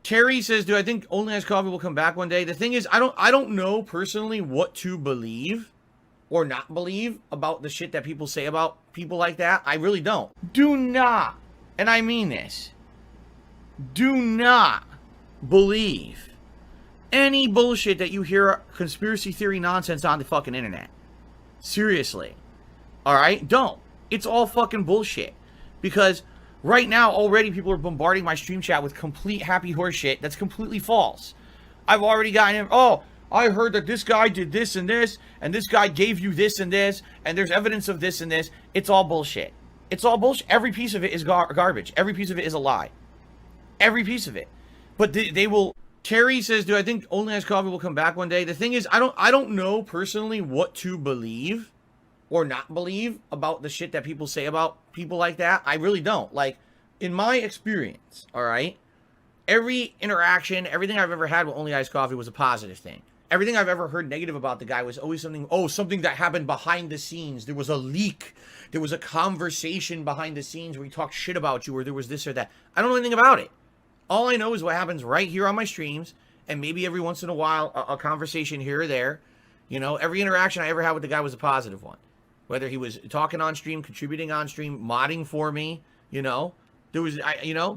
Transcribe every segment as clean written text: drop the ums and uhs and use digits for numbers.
Terry says, "Do I think Only Ice Coffee will come back one day?" The thing is, I don't know personally what to believe or not believe about the shit that people say about people like that. I really don't. Do not, and I mean this, do not believe any bullshit that you hear conspiracy theory nonsense on the fucking internet. Seriously. All right? Don't. It's all fucking bullshit. Because right now, already people are bombarding my stream chat with complete happy horse shit that's completely false. I've already gotten, oh, I heard that this guy did this, and this guy gave you this, and there's evidence of this and this. It's all bullshit. It's all bullshit. Every piece of it is garbage. Every piece of it is a lie. Every piece of it. But they will. Terry says, "Do I think Only Ice Coffee will come back one day?" The thing is, I don't know personally what to believe or not believe about the shit that people say about people like that. I really don't. Like, in my experience, all right, every interaction, everything I've ever had with Only Ice Coffee was a positive thing. Everything I've ever heard negative about the guy was always something that happened behind the scenes. There was a leak. There was a conversation behind the scenes where he talked shit about you, or there was this or that. I don't know anything about it. All I know is what happens right here on my streams, and maybe every once in a while, a conversation here or there. You know, every interaction I ever had with the guy was a positive one. Whether he was talking on stream, contributing on stream, modding for me, you know. There was,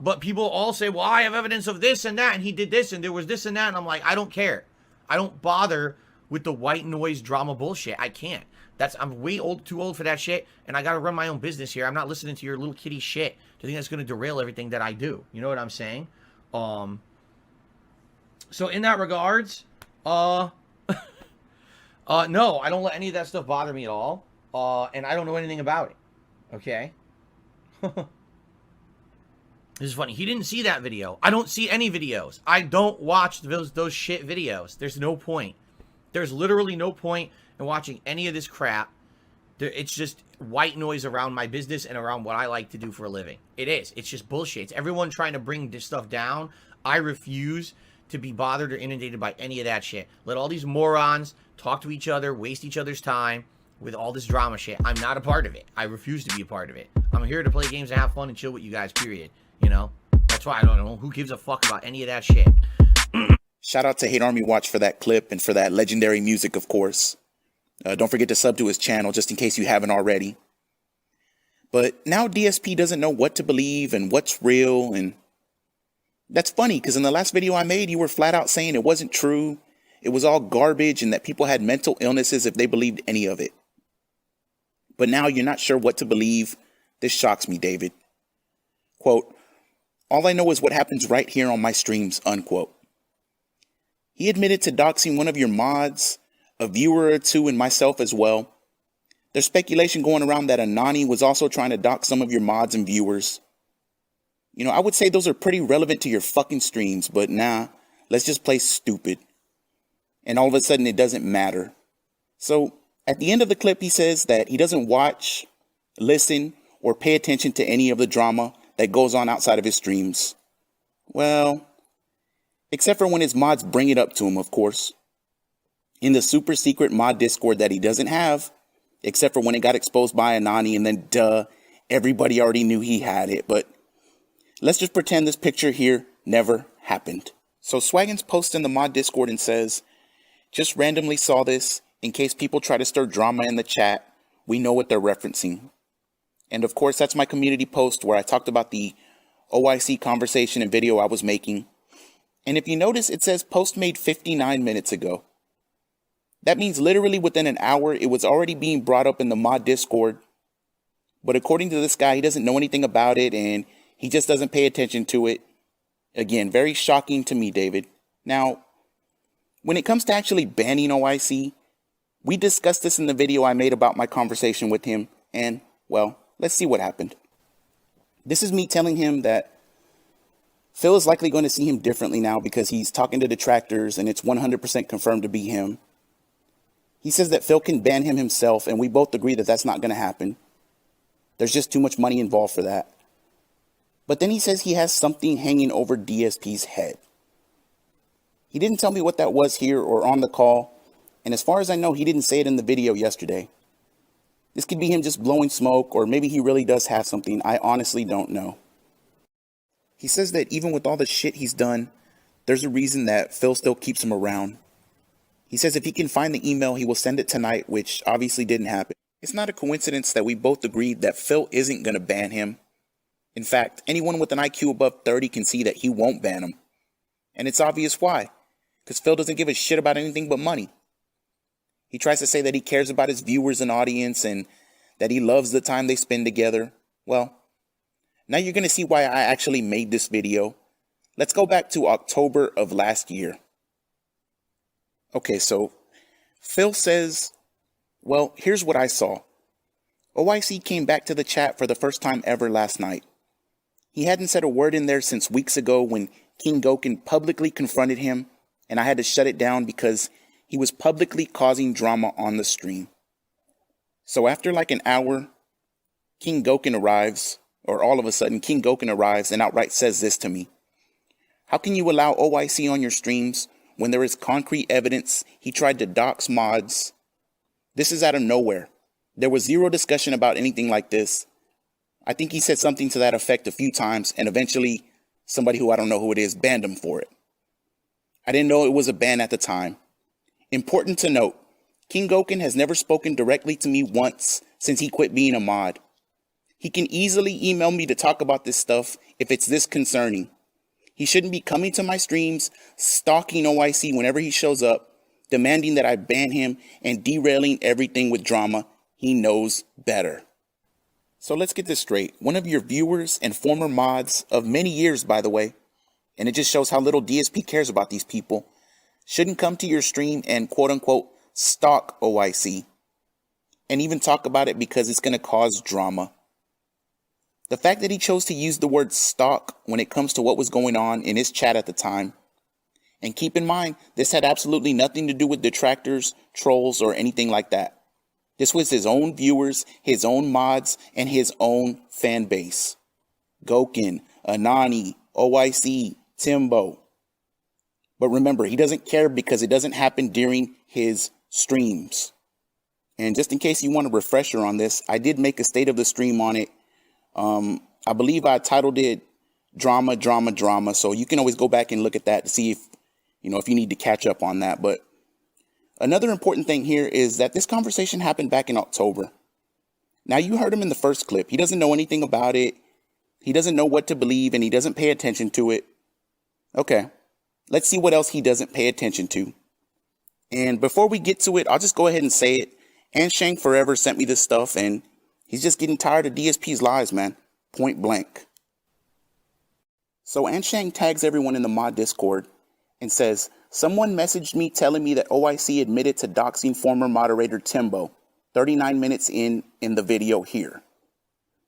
but people all say, well, I have evidence of this and that, and he did this, and there was this and that, and I'm like, I don't care. I don't bother with the white noise drama bullshit. I can't. I'm way too old for that shit, and I gotta run my own business here. I'm not listening to your little kitty shit to think that's gonna derail everything that I do. You know what I'm saying? So in that regards, no, I don't let any of that stuff bother me at all. And I don't know anything about it. Okay? This is funny. He didn't see that video. I don't see any videos. I don't watch those shit videos. There's no point. There's literally no point in watching any of this crap. It's just white noise around my business and around what I like to do for a living. It is. It's just bullshit. It's everyone trying to bring this stuff down. I refuse to be bothered or inundated by any of that shit. Let all these morons talk to each other, waste each other's time with all this drama shit. I'm not a part of it. I refuse to be a part of it. I'm here to play games and have fun and chill with you guys, period. You know? That's why I don't know. Who gives a fuck about any of that shit? Shout out to Hate Army Watch for that clip and for that legendary music, of course. Don't forget to sub to his channel just in case you haven't already. But now DSP doesn't know what to believe and what's real, and that's funny because in the last video I made, you were flat out saying it wasn't true, it was all garbage, and that people had mental illnesses if they believed any of it. But now you're not sure what to believe. This shocks me, David. Quote, all I know is what happens right here on my streams, unquote. He admitted to doxing one of your mods, a viewer or two, and myself as well. There's speculation going around that Anani was also trying to dox some of your mods and viewers. You know, I would say those are pretty relevant to your fucking streams, but nah, let's just play stupid. And all of a sudden it doesn't matter. So at the end of the clip, he says that he doesn't watch, listen, or pay attention to any of the drama that goes on outside of his streams. Well, except for when his mods bring it up to him, of course. In the super secret mod Discord that he doesn't have, except for when it got exposed by Anani, and then duh, everybody already knew he had it. But let's just pretend this picture here never happened. So Swaggins posts in the mod Discord and says, just randomly saw this. In case people try to stir drama in the chat, we know what they're referencing. And of course, that's my community post where I talked about the OIC conversation and video I was making. And if you notice, it says post made 59 minutes ago. That means literally within an hour, it was already being brought up in the mod Discord. But according to this guy, he doesn't know anything about it and he just doesn't pay attention to it. Again, very shocking to me, David. Now, when it comes to actually banning OIC, we discussed this in the video I made about my conversation with him, and, well, let's see what happened. This is me telling him that Phil is likely going to see him differently now because he's talking to detractors and it's 100% confirmed to be him. He says that Phil can ban him himself, and we both agree that that's not going to happen. There's just too much money involved for that. But then he says he has something hanging over DSP's head. He didn't tell me what that was here or on the call, and as far as I know, he didn't say it in the video yesterday. This could be him just blowing smoke, or maybe he really does have something. I honestly don't know. He says that even with all the shit he's done, there's a reason that Phil still keeps him around. He says if he can find the email, he will send it tonight, which obviously didn't happen. It's not a coincidence that we both agreed that Phil isn't going to ban him. In fact, anyone with an IQ above 30 can see that he won't ban him. And it's obvious why. Because Phil doesn't give a shit about anything but money. He tries to say that he cares about his viewers and audience and that he loves the time they spend together. Well, now you're going to see why I actually made this video. Let's go back to October of last year. Okay, so Phil says, well, here's what I saw. OIC came back to the chat for the first time ever last night. He hadn't said a word in there since weeks ago when King Goken publicly confronted him, and I had to shut it down because he was publicly causing drama on the stream. So after like an hour, King Goken arrives, or all of a sudden King Goken arrives and outright says this to me. How can you allow OIC on your streams when there is concrete evidence he tried to dox mods? This is out of nowhere. There was zero discussion about anything like this. I think he said something to that effect a few times, and eventually somebody who I don't know who it is banned him for it. I didn't know it was a ban at the time. Important to note, King Goken has never spoken directly to me once since he quit being a mod. He can easily email me to talk about this stuff if it's this concerning. He shouldn't be coming to my streams, stalking OIC whenever he shows up, demanding that I ban him and derailing everything with drama. He knows better. So let's get this straight. One of your viewers and former mods of many years, by the way, and it just shows how little DSP cares about these people, shouldn't come to your stream and quote unquote stalk OIC and even talk about it because it's going to cause drama. The fact that he chose to use the word stalk when it comes to what was going on in his chat at the time. And keep in mind, this had absolutely nothing to do with detractors, trolls, or anything like that. This was his own viewers, his own mods, and his own fan base. Goken, Anani, OIC, Timbo. But remember, he doesn't care because it doesn't happen during his streams. And just in case you want a refresher on this, I did make a state of the stream on it. I believe I titled it Drama, Drama, Drama. So you can always go back and look at that to see if you need to catch up on that. But another important thing here is that this conversation happened back in October. Now, you heard him in the first clip. He doesn't know anything about it. He doesn't know what to believe, and he doesn't pay attention to it. Okay, let's see what else he doesn't pay attention to. And before we get to it, I'll just go ahead and say it. Anshang Forever sent me this stuff, and he's just getting tired of DSP's lies, man. Point blank. So Anshang tags everyone in the mod Discord and says, someone messaged me telling me that OIC admitted to doxing former moderator Timbo, 39 minutes in the video here.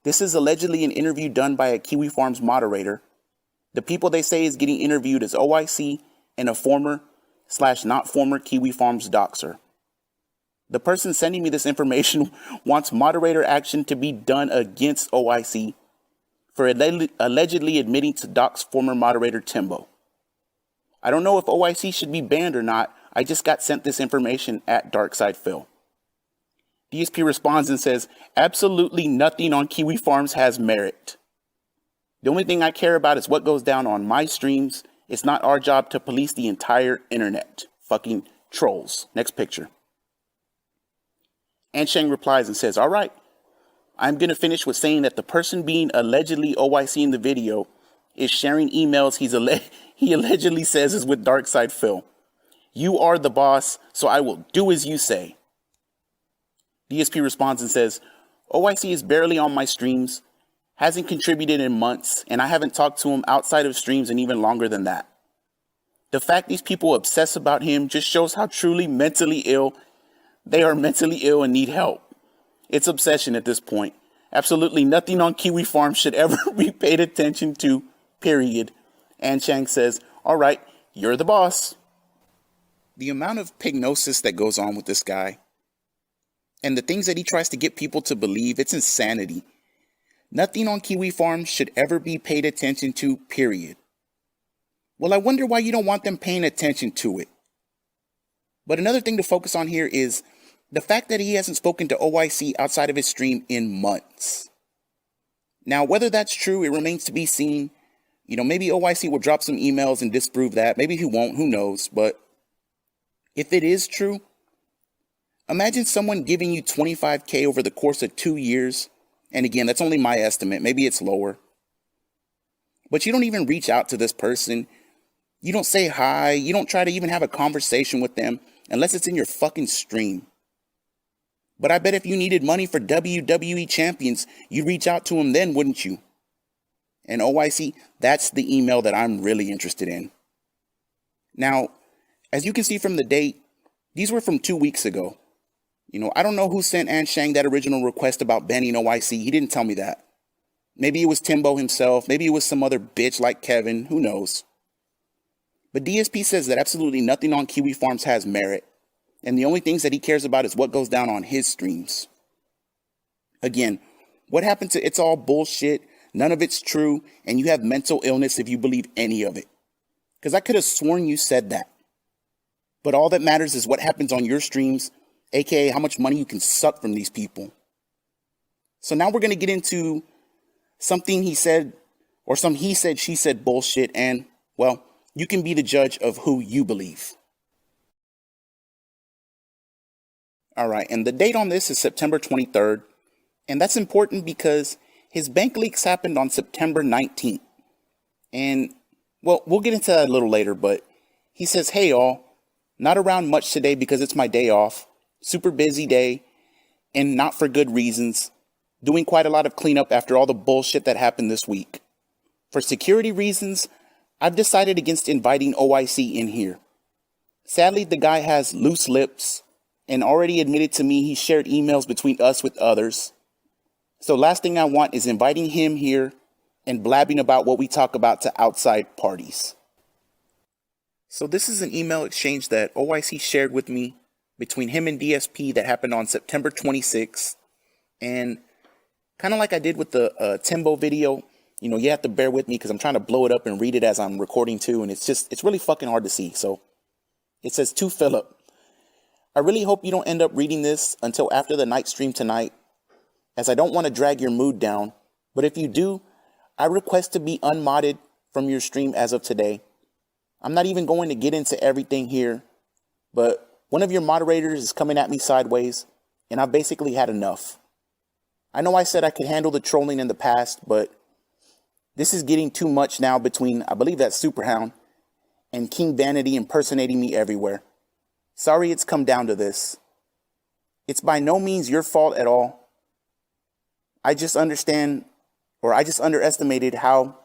This is allegedly an interview done by a Kiwi Farms moderator. The people they say is getting interviewed is OIC and a former/not former Kiwi Farms doxer. The person sending me this information wants moderator action to be done against OIC for allegedly admitting to dox former moderator Timbo. I don't know if OIC should be banned or not. I just got sent this information at DarkSidePhil. DSP responds and says, absolutely nothing on Kiwi Farms has merit. The only thing I care about is what goes down on my streams. It's not our job to police the entire internet. Fucking trolls. Next picture. Anshang replies and says, all right, I'm going to finish with saying that the person being allegedly OIC in the video is sharing emails he allegedly says is with DarkSidePhil. You are the boss, so I will do as you say. DSP responds and says, OIC is barely on my streams, hasn't contributed in months, and I haven't talked to him outside of streams in even longer than that. The fact these people obsess about him just shows how truly mentally ill they are mentally ill and need help. It's obsession at this point. Absolutely nothing on Kiwi Farm should ever be paid attention to, period. Anshang says, all right, you're the boss. The amount of pignosis that goes on with this guy and the things that he tries to get people to believe, it's insanity. Nothing on Kiwi Farm should ever be paid attention to, period. Well, I wonder why you don't want them paying attention to it. But another thing to focus on here is the fact that he hasn't spoken to OIC outside of his stream in months. Now, whether that's true, it remains to be seen. Maybe OYC will drop some emails and disprove that. Maybe he won't, who knows. But if it is true, imagine someone giving you $25K over the course of 2 years. And again, that's only my estimate. Maybe it's lower. But you don't even reach out to this person. You don't say hi. You don't try to even have a conversation with them unless it's in your fucking stream. But I bet if you needed money for WWE champions, you'd reach out to them then, wouldn't you? And OYC, that's the email that I'm really interested in. Now, as you can see from the date, these were from 2 weeks ago. I don't know who sent Anshang that original request about banning OYC. He didn't tell me that. Maybe it was Timbo himself. Maybe it was some other bitch like Kevin. Who knows? But DSP says that absolutely nothing on Kiwi Farms has merit. And the only things that he cares about is what goes down on his streams. Again, what happened to it's all bullshit, none of it's true, and you have mental illness if you believe any of it. Because I could have sworn you said that. But all that matters is what happens on your streams, aka how much money you can suck from these people. So now we're going to get into something he said, or some he said, she said bullshit, and, well, you can be the judge of who you believe. All right, and the date on this is September 23rd, and that's important because his bank leaks happened on September 19th. And, well, we'll get into that a little later, but he says, hey, all, not around much today because it's my day off, super busy day, and not for good reasons, doing quite a lot of cleanup after all the bullshit that happened this week. For security reasons, I've decided against inviting OYC in here. Sadly, the guy has loose lips and already admitted to me he shared emails between us with others. So last thing I want is inviting him here and blabbing about what we talk about to outside parties. So this is an email exchange that OYC shared with me between him and DSP that happened on September 26th. And kind of like I did with the Timbo video, you have to bear with me because I'm trying to blow it up and read it as I'm recording too. And it's really fucking hard to see. So it says, to Philip, I really hope you don't end up reading this until after the night stream tonight, as I don't want to drag your mood down. But if you do, I request to be unmodded from your stream as of today. I'm not even going to get into everything here, but one of your moderators is coming at me sideways, and I've basically had enough. I know I said I could handle the trolling in the past, but this is getting too much now between, I believe that's Superhound, and King Vanity impersonating me everywhere. Sorry it's come down to this. It's by no means your fault at all. I just underestimated how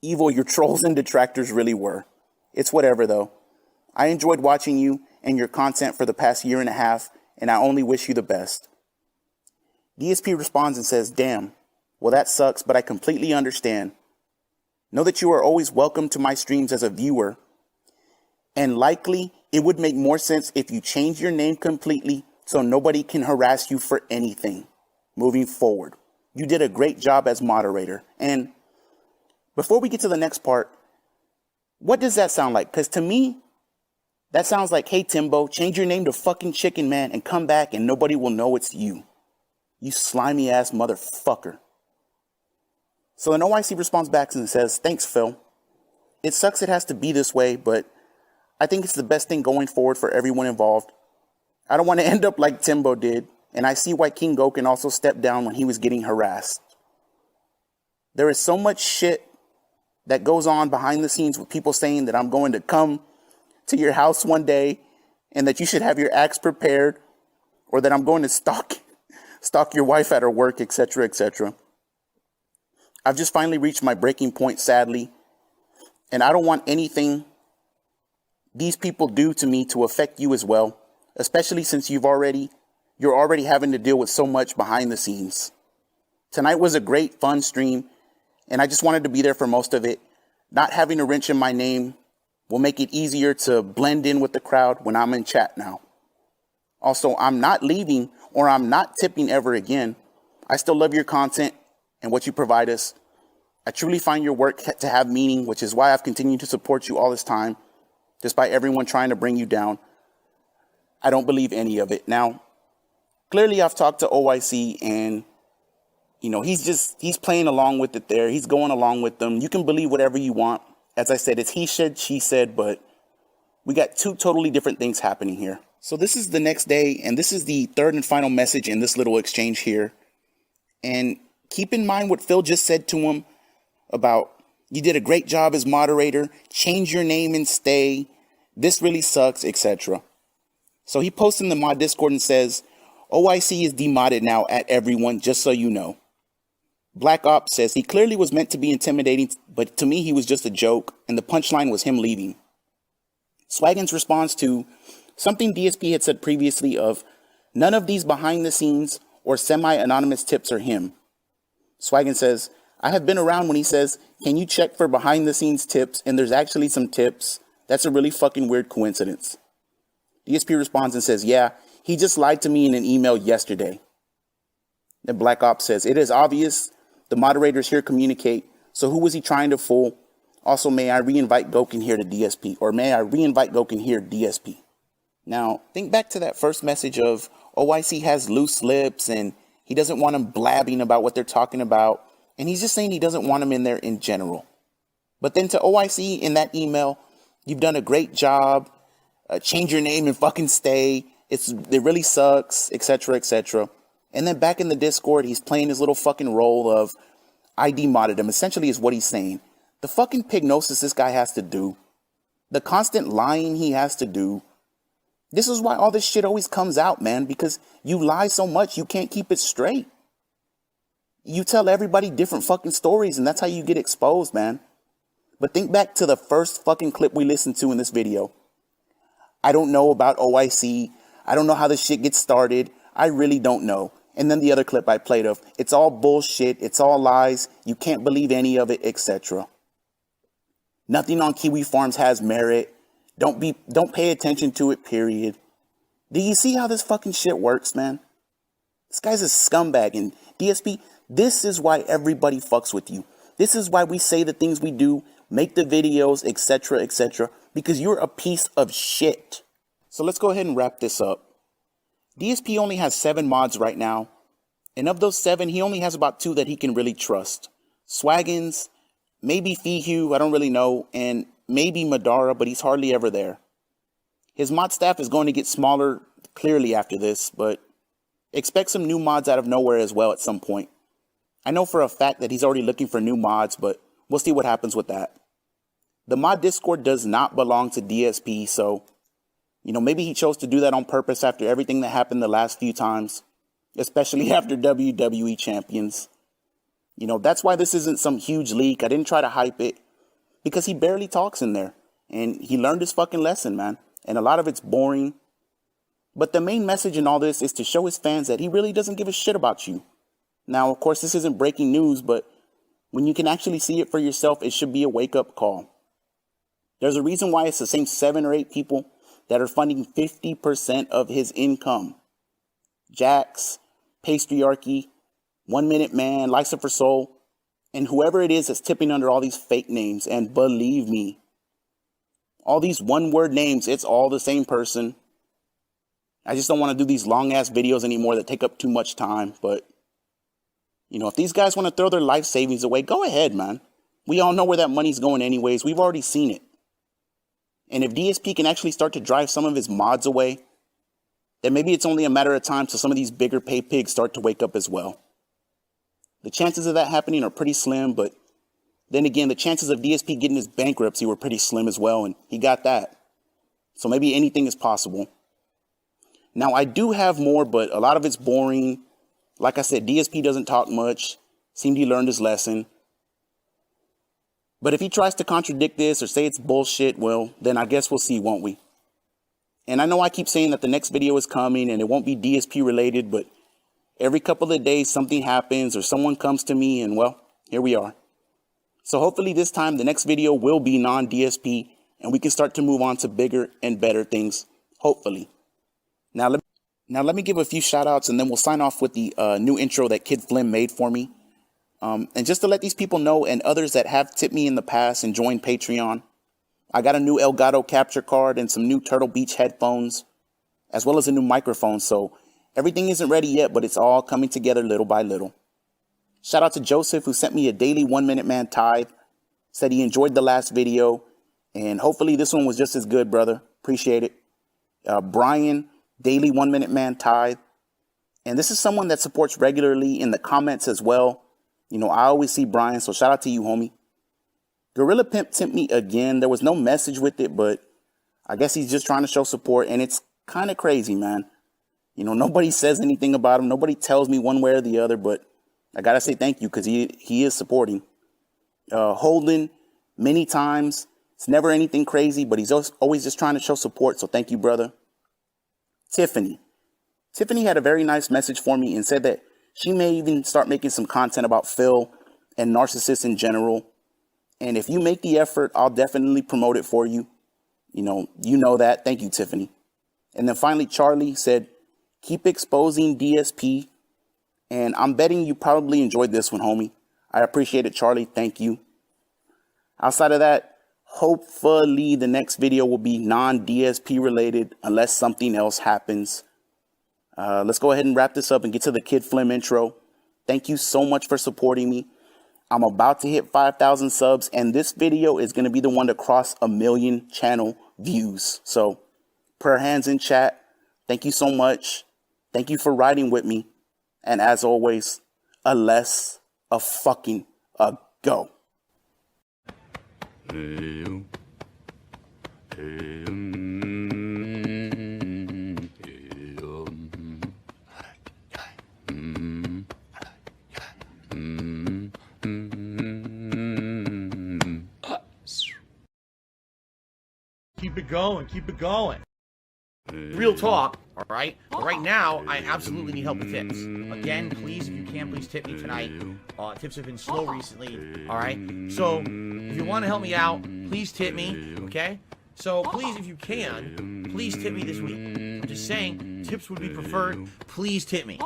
evil your trolls and detractors really were. It's whatever though. I enjoyed watching you and your content for the past year and a half, and I only wish you the best. DSP responds and says, damn, well that sucks, but I completely understand. Know that you are always welcome to my streams as a viewer, and likely it would make more sense if you change your name completely so nobody can harass you for anything moving forward. You did a great job as moderator. And before we get to the next part, what does that sound like? Because to me, that sounds like, hey, Timbo, change your name to fucking Chicken Man and come back and nobody will know it's you. You slimy ass motherfucker. So then OYC responds back and says, thanks, Phil. It sucks it has to be this way, but I think it's the best thing going forward for everyone involved. I don't want to end up like Timbo did, and I see why King Goken also stepped down when he was getting harassed. There is so much shit that goes on behind the scenes with people saying that I'm going to come to your house one day and that you should have your axe prepared, or that I'm going to stalk your wife at her work, etc., etc. I've just finally reached my breaking point, sadly, and I don't want anything these people do to me to affect you as well, especially since you're already having to deal with so much behind the scenes. Tonight was a great, fun stream, and I just wanted to be there for most of it. Not having a wrench in my name will make it easier to blend in with the crowd when I'm in chat now. Also, I'm not leaving or I'm not tipping ever again. I still love your content and what you provide us. I truly find your work to have meaning, which is why I've continued to support you all this time, despite everyone trying to bring you down. I don't believe any of it. Now, clearly I've talked to OYC and he's playing along with it there. He's going along with them. You can believe whatever you want. As I said, it's he said, she said, but we got two totally different things happening here. So this is the next day, and this is the third and final message in this little exchange here. And keep in mind what Phil just said to him about, you did a great job as moderator, change your name and stay, this really sucks, etc. So he posts in the mod Discord and says, OIC is demodded now at everyone, just so you know. Black Ops says he clearly was meant to be intimidating, but to me he was just a joke, and the punchline was him leaving. Swaggins responds to something DSP had said previously of, none of these behind the scenes or semi-anonymous tips are him. Swaggins says, I have been around when he says, can you check for behind the scenes tips, and there's actually some tips. That's a really fucking weird coincidence. DSP responds and says, yeah, he just lied to me in an email yesterday. Then Black Ops says, it is obvious the moderators here communicate, so who was he trying to fool? Also, may I re-invite Gokin here to DSP, or may I re-invite Gokin here DSP? Now, think back to that first message of OIC has loose lips and he doesn't want them blabbing about what they're talking about, and he's just saying he doesn't want them in there in general. But then to OIC in that email, you've done a great job, change your name and fucking stay, it really sucks, etc., etc. And then back in the Discord, he's playing his little fucking role of, I demodded him, essentially is what he's saying. The fucking pignosis this guy has to do, the constant lying he has to do. This is why all this shit always comes out, man, because you lie so much, you can't keep it straight. You tell everybody different fucking stories, and that's how you get exposed, man. But think back to the first fucking clip we listened to in this video. I don't know about OIC. I don't know how this shit gets started. I really don't know. And then the other clip I played of, it's all bullshit, it's all lies, you can't believe any of it, etc. Nothing on Kiwi Farms has merit. Don't pay attention to it, period. Do you see how this fucking shit works, man? This guy's a scumbag, and DSP, this is why everybody fucks with you. This is why we say the things we do, make the videos, etc., etc., because you're a piece of shit. So let's go ahead and wrap this up. DSP only has 7 mods right now, and of those 7, he only has about 2 that he can really trust. Swaggins, maybe Fihu, I don't really know, and maybe Madara, but he's hardly ever there. His mod staff is going to get smaller clearly after this, but expect some new mods out of nowhere as well at some point. I know for a fact that he's already looking for new mods, but we'll see what happens with that. The mod Discord does not belong to DSP, so maybe he chose to do that on purpose after everything that happened the last few times, especially after WWE Champions. That's why this isn't some huge leak. I didn't try to hype it because he barely talks in there, and he learned his fucking lesson, man. And a lot of it's boring. But the main message in all this is to show his fans that he really doesn't give a shit about you. Now, of course, this isn't breaking news, but when you can actually see it for yourself, it should be a wake-up call. There's a reason why it's the same 7 or 8 people that are funding 50% of his income. Jax, Pastryarchy, 1 Minute Man, Lysa for Soul, and whoever it is that's tipping under all these fake names. And believe me, all these one-word names, it's all the same person. I just don't want to do these long-ass videos anymore that take up too much time. But, if these guys want to throw their life savings away, go ahead, man. We all know where that money's going anyways. We've already seen it. And if DSP can actually start to drive some of his mods away, then maybe it's only a matter of time till some of these bigger pay pigs start to wake up as well. The chances of that happening are pretty slim, but then again, the chances of DSP getting his bankruptcy were pretty slim as well, and he got that. So maybe anything is possible. Now, I do have more, but a lot of it's boring. Like I said, DSP doesn't talk much. Seemed he learned his lesson. But if he tries to contradict this or say it's bullshit, well, then I guess we'll see, won't we? And I know I keep saying that the next video is coming and it won't be DSP related, but every couple of days something happens or someone comes to me and, well, here we are. So hopefully this time the next video will be non-DSP and we can start to move on to bigger and better things, hopefully. Now let me give a few shout outs and then we'll sign off with the new intro that Kid Flim made for me. And just to let these people know and others that have tipped me in the past and joined Patreon, I got a new Elgato capture card and some new Turtle Beach headphones, as well as a new microphone. So everything isn't ready yet, but it's all coming together little by little. Shout out to Joseph, who sent me a daily 1 Minute Man tithe. Said he enjoyed the last video, and hopefully this one was just as good, brother. Appreciate it. Brian, daily 1 Minute Man tithe. And this is someone that supports regularly in the comments as well. You know, I always see Brian, so shout out to you, homie. Gorilla Pimp sent me again. There was no message with it, but I guess he's just trying to show support, and it's kind of crazy, man. You know, nobody says anything about him. Nobody tells me one way or the other, but I got to say thank you because he is supporting. Holden, many times. It's never anything crazy, but he's always just trying to show support, so thank you, brother. Tiffany. Tiffany had a very nice message for me and said that she may even start making some content about Phil and narcissists in general. And if you make the effort, I'll definitely promote it for you. You know that. Thank you, Tiffany. And then finally, Charlie said, keep exposing DSP. And I'm betting you probably enjoyed this one, homie. I appreciate it, Charlie. Thank you. Outside of that, hopefully the next video will be non-DSP related unless something else happens. Let's go ahead and wrap this up and get to the Kid Flim intro. Thank you so much for supporting me. I'm about to hit 5,000 subs, and this video is going to be the one to cross 1 million channel views. So, prayer hands in chat. Thank you so much. Thank you for riding with me. And as always, a fucking go. Keep it going, keep it going. Real talk, all right? But right now, I absolutely need help with tips. Again, please, if you can, please tip me tonight. Tips have been slow recently, all right? So, if you want to help me out, please tip me, okay? So, please, if you can, please tip me this week. I'm just saying, tips would be preferred. Please tip me.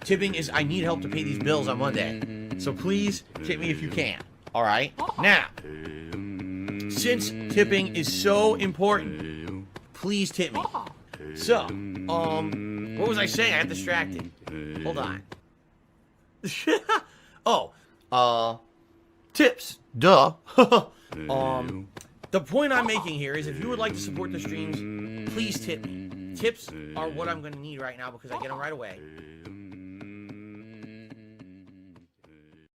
Tipping is, I need help to pay these bills on Monday. So, please, tip me if you can, all right? Now, since tipping is so important, please tip me. So, what was I saying? I got distracted. Hold on. Tips. Duh. The point I'm making here is if you would like to support the streams, please tip me. Tips are what I'm going to need right now because I get them right away.